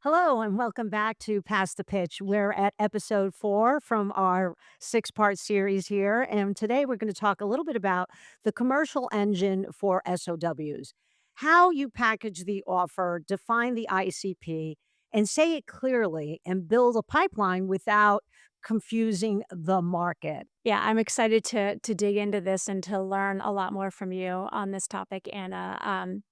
Hello and welcome back to Pass the Pitch. We're at episode 4 from our six-part series here. And today we're going to talk a little bit about the commercial engine for SOWs, how you package the offer, define the ICP, and say it clearly and build a pipeline without confusing the market. Yeah, I'm excited to dig into this and to learn a lot more from you on this topic, Anna.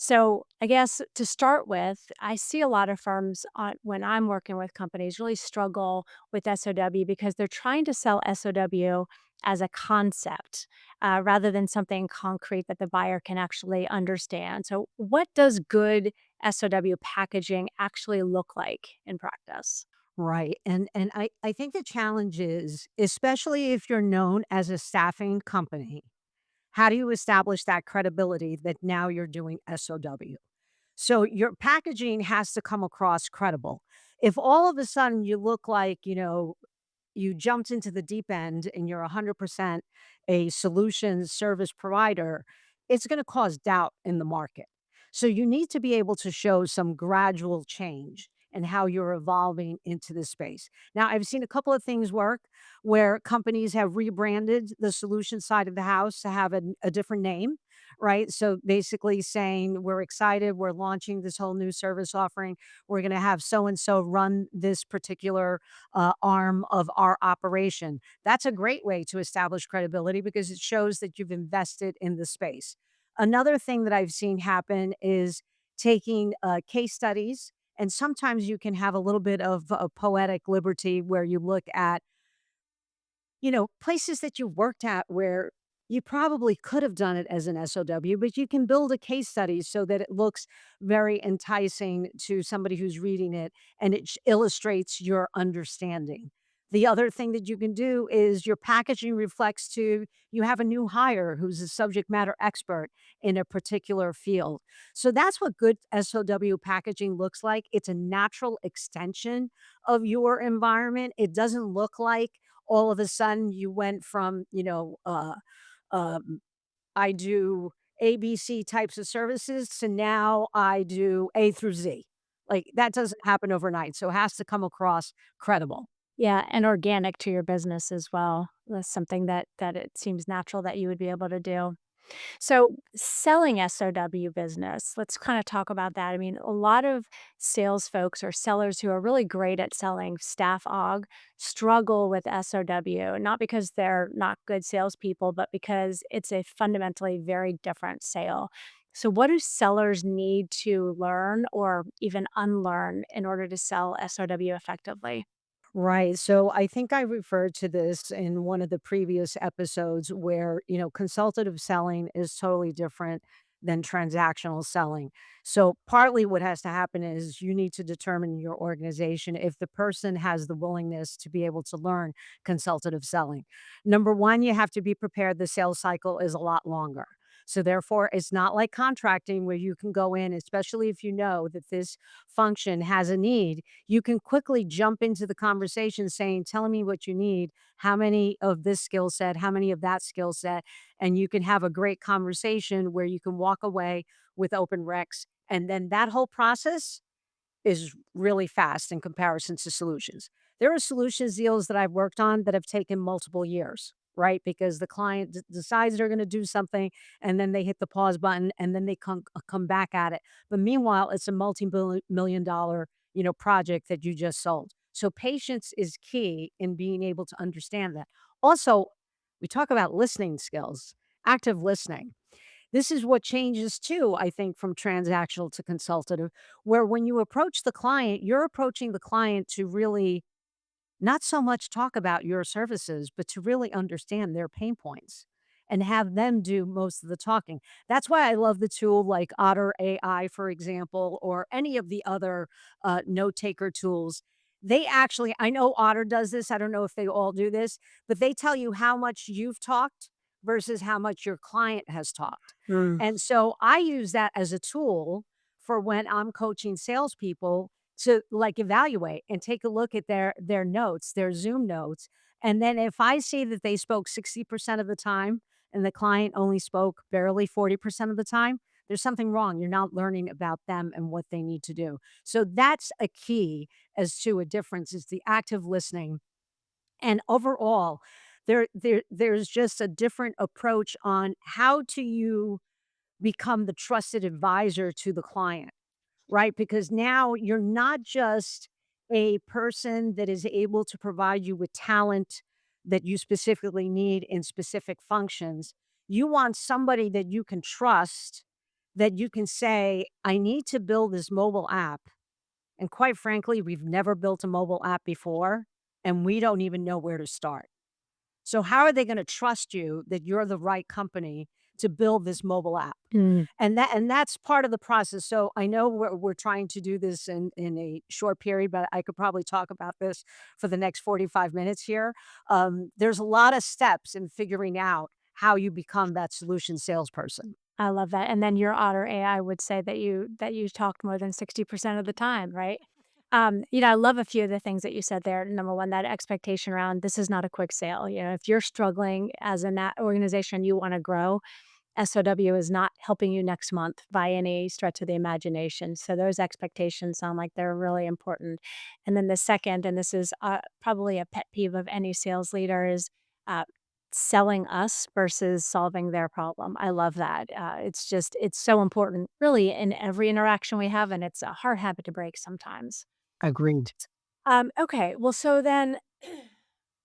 So I guess to start with, I see a lot of firms when I'm working with companies really struggle with SOW because they're trying to sell SOW as a concept rather than something concrete that the buyer can actually understand. So, what does good SOW packaging actually look like in practice? Right. And I think the challenge is, especially if you're known as a staffing company, how do you establish that credibility that now you're doing SOW? So your packaging has to come across credible. If all of a sudden you look like, you jumped into the deep end and you're 100% a solutions service provider, it's going to cause doubt in the market. So you need to be able to show some gradual change and how you're evolving into this space. Now, I've seen a couple of things work where companies have rebranded the solution side of the house to have a different name, right? So basically saying, we're excited, we're launching this whole new service offering. We're going to have so and so run this particular arm of our operation. That's a great way to establish credibility because it shows that you've invested in the space. Another thing that I've seen happen is taking case studies, and sometimes you can have a little bit of a poetic liberty where you look at places that you worked at where you probably could have done it as an SOW, but you can build a case study so that it looks very enticing to somebody who's reading it and it illustrates your understanding. The other thing that you can do is your packaging reflects to you have a new hire who's a subject matter expert in a particular field. So that's what good SOW packaging looks like. It's a natural extension of your environment. It doesn't look like all of a sudden you went from, um, I do ABC types of services to now I do A through Z. Like that doesn't happen overnight. So it has to come across credible. Yeah, and organic to your business as well. That's something that it seems natural that you would be able to do. So, selling SOW business, let's kind of talk about that. I mean, a lot of sales folks or sellers who are really great at selling staff aug struggle with SOW, not because they're not good salespeople, but because it's a fundamentally very different sale. So, what do sellers need to learn or even unlearn in order to sell SOW effectively? Right. So I think I referred to this in one of the previous episodes where, consultative selling is totally different than transactional selling. So partly what has to happen is you need to determine in your organization if the person has the willingness to be able to learn consultative selling. Number one, you have to be prepared. The sales cycle is a lot longer. So therefore, it's not like contracting where you can go in, especially if you know that this function has a need, you can quickly jump into the conversation saying, "Tell me what you need. How many of this skill set? How many of that skill set?" And you can have a great conversation where you can walk away with open recs. And then that whole process is really fast in comparison to solutions. There are solutions deals that I've worked on that have taken multiple years, right? Because the client decides they're going to do something and then they hit the pause button and then they come back at it. But meanwhile, it's a multi-million dollar, project that you just sold. So patience is key in being able to understand that. Also, we talk about listening skills, active listening. This is what changes too, I think, from transactional to consultative, where when you approach the client, you're approaching the client to really not so much talk about your services, but to really understand their pain points and have them do most of the talking. That's why I love the tool like Otter AI, for example, or any of the other note taker tools. They actually, I know Otter does this. I don't know if they all do this, but they tell you how much you've talked versus how much your client has talked. Mm. And so I use that as a tool for when I'm coaching salespeople to, like, evaluate and take a look at their notes, their Zoom notes, and then if I see that they spoke 60% of the time and the client only spoke barely 40% of the time, there's something wrong. You're not learning about them and what they need to do. So that's a key as to a difference is the active listening. And overall, there's just a different approach on how do you become the trusted advisor to the client, right? Because now you're not just a person that is able to provide you with talent that you specifically need in specific functions. You want somebody that you can trust, that you can say, I need to build this mobile app. And quite frankly, we've never built a mobile app before, and we don't even know where to start. So how are they gonna trust you that you're the right company to build this mobile app? Mm, And that's part of the process. So I know we're trying to do this in a short period, but I could probably talk about this for the next 45 minutes here. There's a lot of steps in figuring out how you become that solution salesperson. I love that, and then your Otter AI would say that you talked more than 60% of the time, right? I love a few of the things that you said there. Number 1, that expectation around this is not a quick sale. If you're struggling as an organization, you wanna grow, SOW is not helping you next month by any stretch of the imagination. So those expectations sound like they're really important. And then the second, and this is probably a pet peeve of any sales leader, is uh, selling us versus solving their problem. I love that. It's so important, really, in every interaction we have, and it's a hard habit to break sometimes. Agreed. Okay, well, so then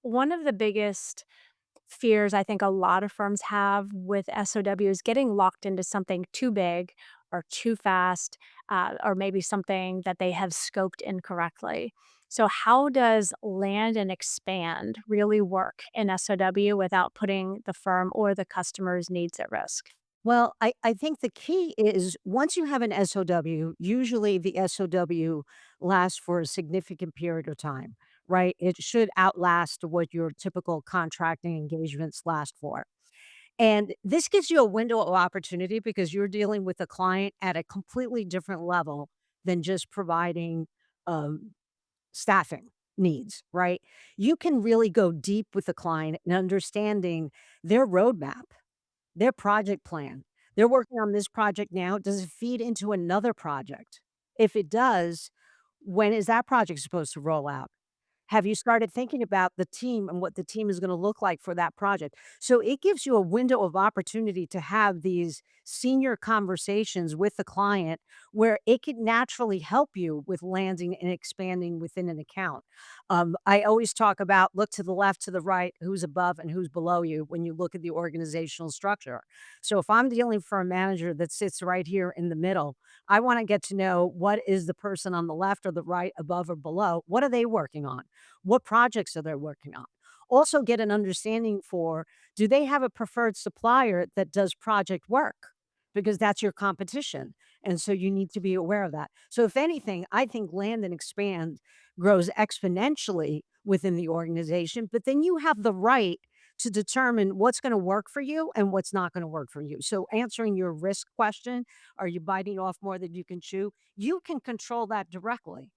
one of the biggest fears I think a lot of firms have with SOW is getting locked into something too big or too fast, or maybe something that they have scoped incorrectly. So, how does land and expand really work in SOW without putting the firm or the customer's needs at risk? Well, I think the key is once you have an SOW, usually the SOW lasts for a significant period of time, right? It should outlast what your typical contracting engagements last for. And this gives you a window of opportunity because you're dealing with a client at a completely different level than just providing um, staffing needs, right? You can really go deep with the client and understanding their roadmap, their project plan. They're working on this project now. Does it feed into another project? If it does, when is that project supposed to roll out? Have you started thinking about the team and what the team is gonna look like for that project? So it gives you a window of opportunity to have these senior conversations with the client where it could naturally help you with landing and expanding within an account. I always talk about look to the left, to the right, who's above and who's below you when you look at the organizational structure. So if I'm dealing for a manager that sits right here in the middle, I wanna get to know what is the person on the left or the right, above or below, what are they working on? What projects are they working on? Also get an understanding for, do they have a preferred supplier that does project work? Because that's your competition, and so you need to be aware of that. So if anything, I think land and expand grows exponentially within the organization, but then you have the right to determine what's gonna work for you and what's not gonna work for you. So answering your risk question, are you biting off more than you can chew? You can control that directly.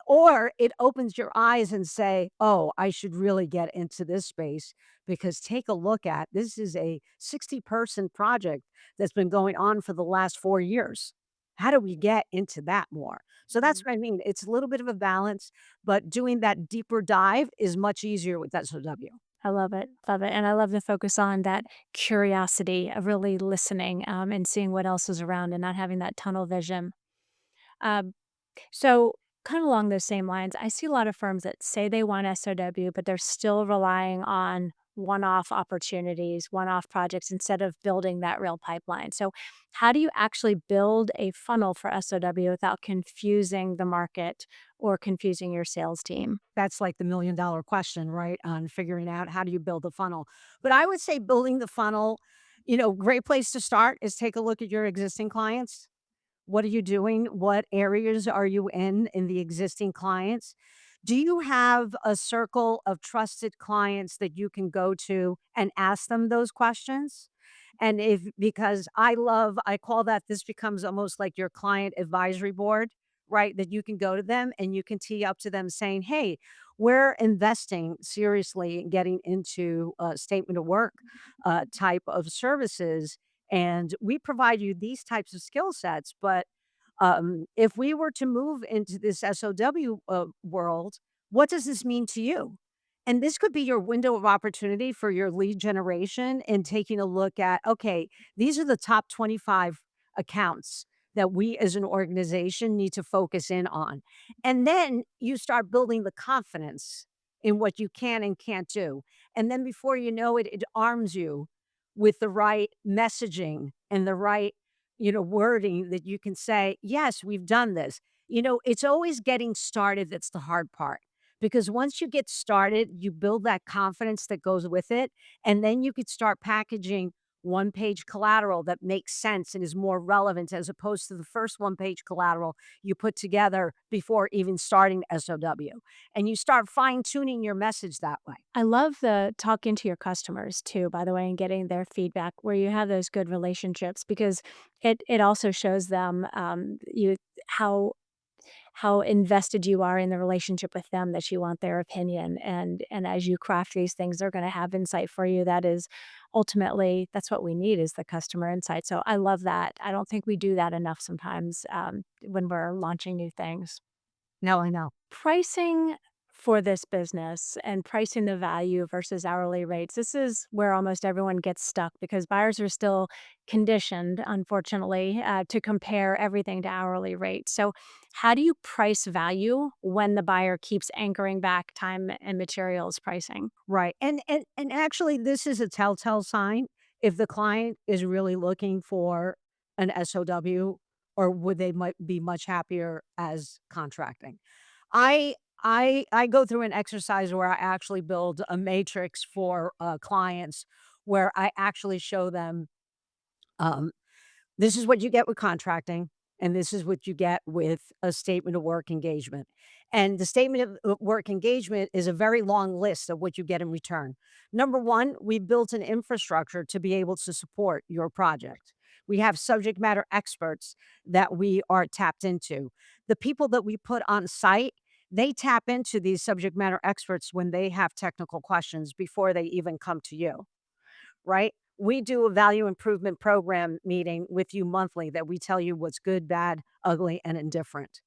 Or it opens your eyes and say, "Oh, I should really get into this space because take a look at this is a 60-person project that's been going on for the last 4 years. How do we get into that more?" So that's Mhm. what I mean. It's a little bit of a balance, but doing that deeper dive is much easier with SOW. I love it, and I love the focus on that curiosity of really listening, and seeing what else is around and not having that tunnel vision. Um, So, kind of along those same lines, I see a lot of firms that say they want SOW, but they're still relying on one off opportunities, one off projects instead of building that real pipeline. So, how do you actually build a funnel for SOW without confusing the market or confusing your sales team? That's like the $1,000,000 question, right, on figuring out how do you build a funnel. But I would say building the funnel, great place to start is take a look at your existing clients. What are you doing? What areas are you in the existing clients? Do you have a circle of trusted clients that you can go to and ask them those questions? And if because I call that this becomes almost like your client advisory board, right? That you can go to them and you can tee up to them saying, "Hey, we're investing seriously in getting into a statement of work type of services. And we provide you these types of skill sets. But if we were to move into this SOW world, what does this mean to you? And this could be your window of opportunity for your lead generation and taking a look at, okay, these are the top 25 accounts that we as an organization need to focus in on. And then you start building the confidence in what you can and can't do. And then before you know it, it arms you with the right messaging and the right, wording that you can say, yes, we've done this. It's always getting started that's the hard part. Because once you get started, you build that confidence that goes with it. And then you could start packaging one page collateral that makes sense and is more relevant as opposed to the first one page collateral you put together before even starting SOW. And you start fine tuning your message that way. I love the talking to your customers too, by the way, and getting their feedback where you have those good relationships because it also shows them you how how invested you are in the relationship with them that you want their opinion and as you craft these things they're going to have insight for you that is ultimately that's what we need is the customer insight. So I love that. I don't think we do that enough sometimes when we're launching new things. No, I know. Pricing for this business and pricing the value versus hourly rates, this is where almost everyone gets stuck because buyers are still conditioned, unfortunately, to compare everything to hourly rates. So, how do you price value when the buyer keeps anchoring back time and materials pricing? Right, and actually, this is a telltale sign if the client is really looking for an SOW, or would they might be much happier as contracting. I go through an exercise where I actually build a matrix for, clients where I actually show them, um this is what you get with contracting, and this is what you get with a statement of work engagement. And the statement of work engagement is a very long list of what you get in return. Number one, we built an infrastructure to be able to support your project. We have subject matter experts that we are tapped into. The people that we put on site, they tap into these subject matter experts when they have technical questions before they even come to you, right? We do a value improvement program meeting with you monthly that we tell you what's good, bad, ugly, and indifferent.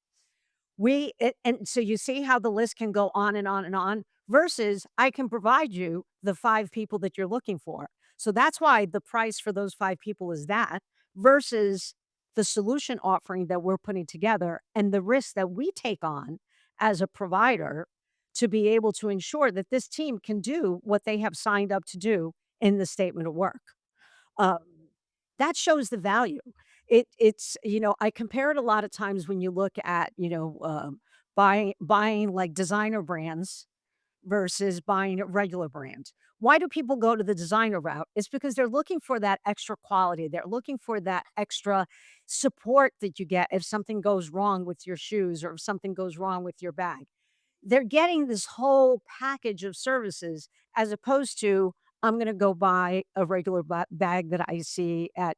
And so you see how the list can go on and on and on versus I can provide you the 5 people that you're looking for. So that's why the price for those 5 people is that versus the solution offering that we're putting together and the risk that we take on as a provider to be able to ensure that this team can do what they have signed up to do in the statement of work. Um, that shows the value. I compare it a lot of times when you look at, buying like designer brands versus buying a regular brand. Why do people go to the designer route? It's because they're looking for that extra quality. They're looking for that extra support that you get if something goes wrong with your shoes or if something goes wrong with your bag. They're getting this whole package of services as opposed to, I'm gonna go buy a regular bag that I see at,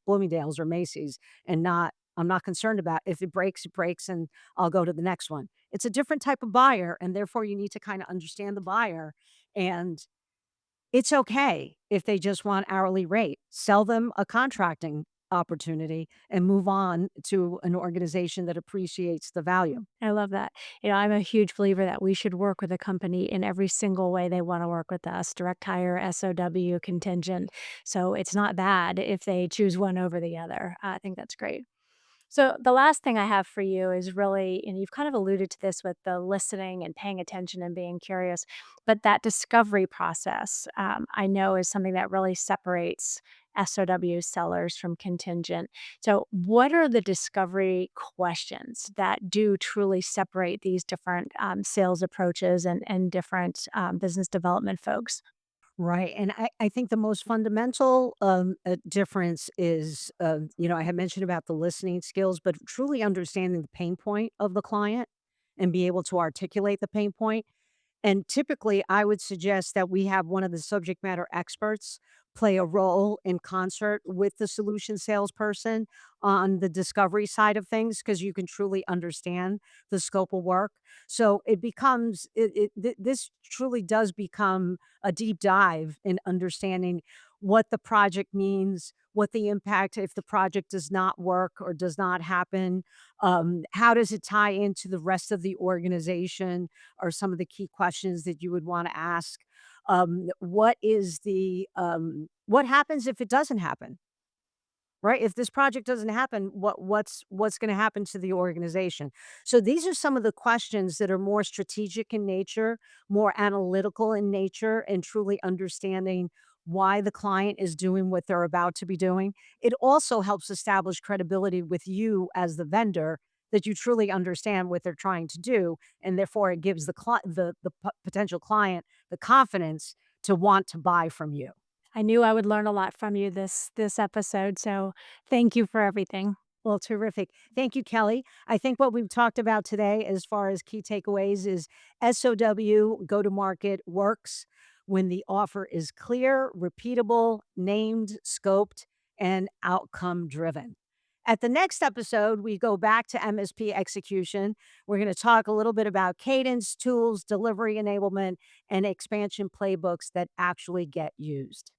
Bloomingdale's or Macy's and I'm not concerned about if it breaks, and I'll go to the next one. It's a different type of buyer, and therefore you need to kinda understand the buyer, and it's okay if they just want hourly rate. Sell them a contracting opportunity and move on to an organization that appreciates the value. I love that. I'm a huge believer that we should work with a company in every single way they want to work with us, direct hire, SOW, contingent. So it's not bad if they choose one over the other. I think that's great. So the last thing I have for you is really, and you've kind of alluded to this with the listening and paying attention and being curious, but that discovery process, I know is something that really separates SOW sellers from contingent. So, what are the discovery questions that do truly separate these different sales approaches and different business development folks? Right, and I think the most fundamental, difference is, I had mentioned about the listening skills, but truly understanding the pain point of the client and be able to articulate the pain point. And typically, I would suggest that we have one of the subject matter experts play a role in concert with the solution salesperson on the discovery side of things because you can truly understand the scope of work. So it becomes this truly does become a deep dive in understanding what the project means, what the impact if the project does not work or does not happen, how does it tie into the rest of the organization are some of the key questions that you would wanna ask. What happens if it doesn't happen? Right? If this project doesn't happen, what's gonna happen to the organization? So these are some of the questions that are more strategic in nature, more analytical in nature, and truly understanding why the client is doing what they're about to be doing. It also helps establish credibility with you as the vendor that you truly understand what they're trying to do, and therefore it gives the potential client the confidence to want to buy from you. I knew I would learn a lot from you this episode, so thank you for everything. Well, terrific. Thank you, Kelly. I think what we've talked about today, as far as key takeaways, is SOW go to market works when the offer is clear, repeatable, named, scoped, and outcome driven. At the next episode, we go back to MSP execution. We're going to talk a little bit about cadence, tools, delivery enablement, and expansion playbooks that actually get used.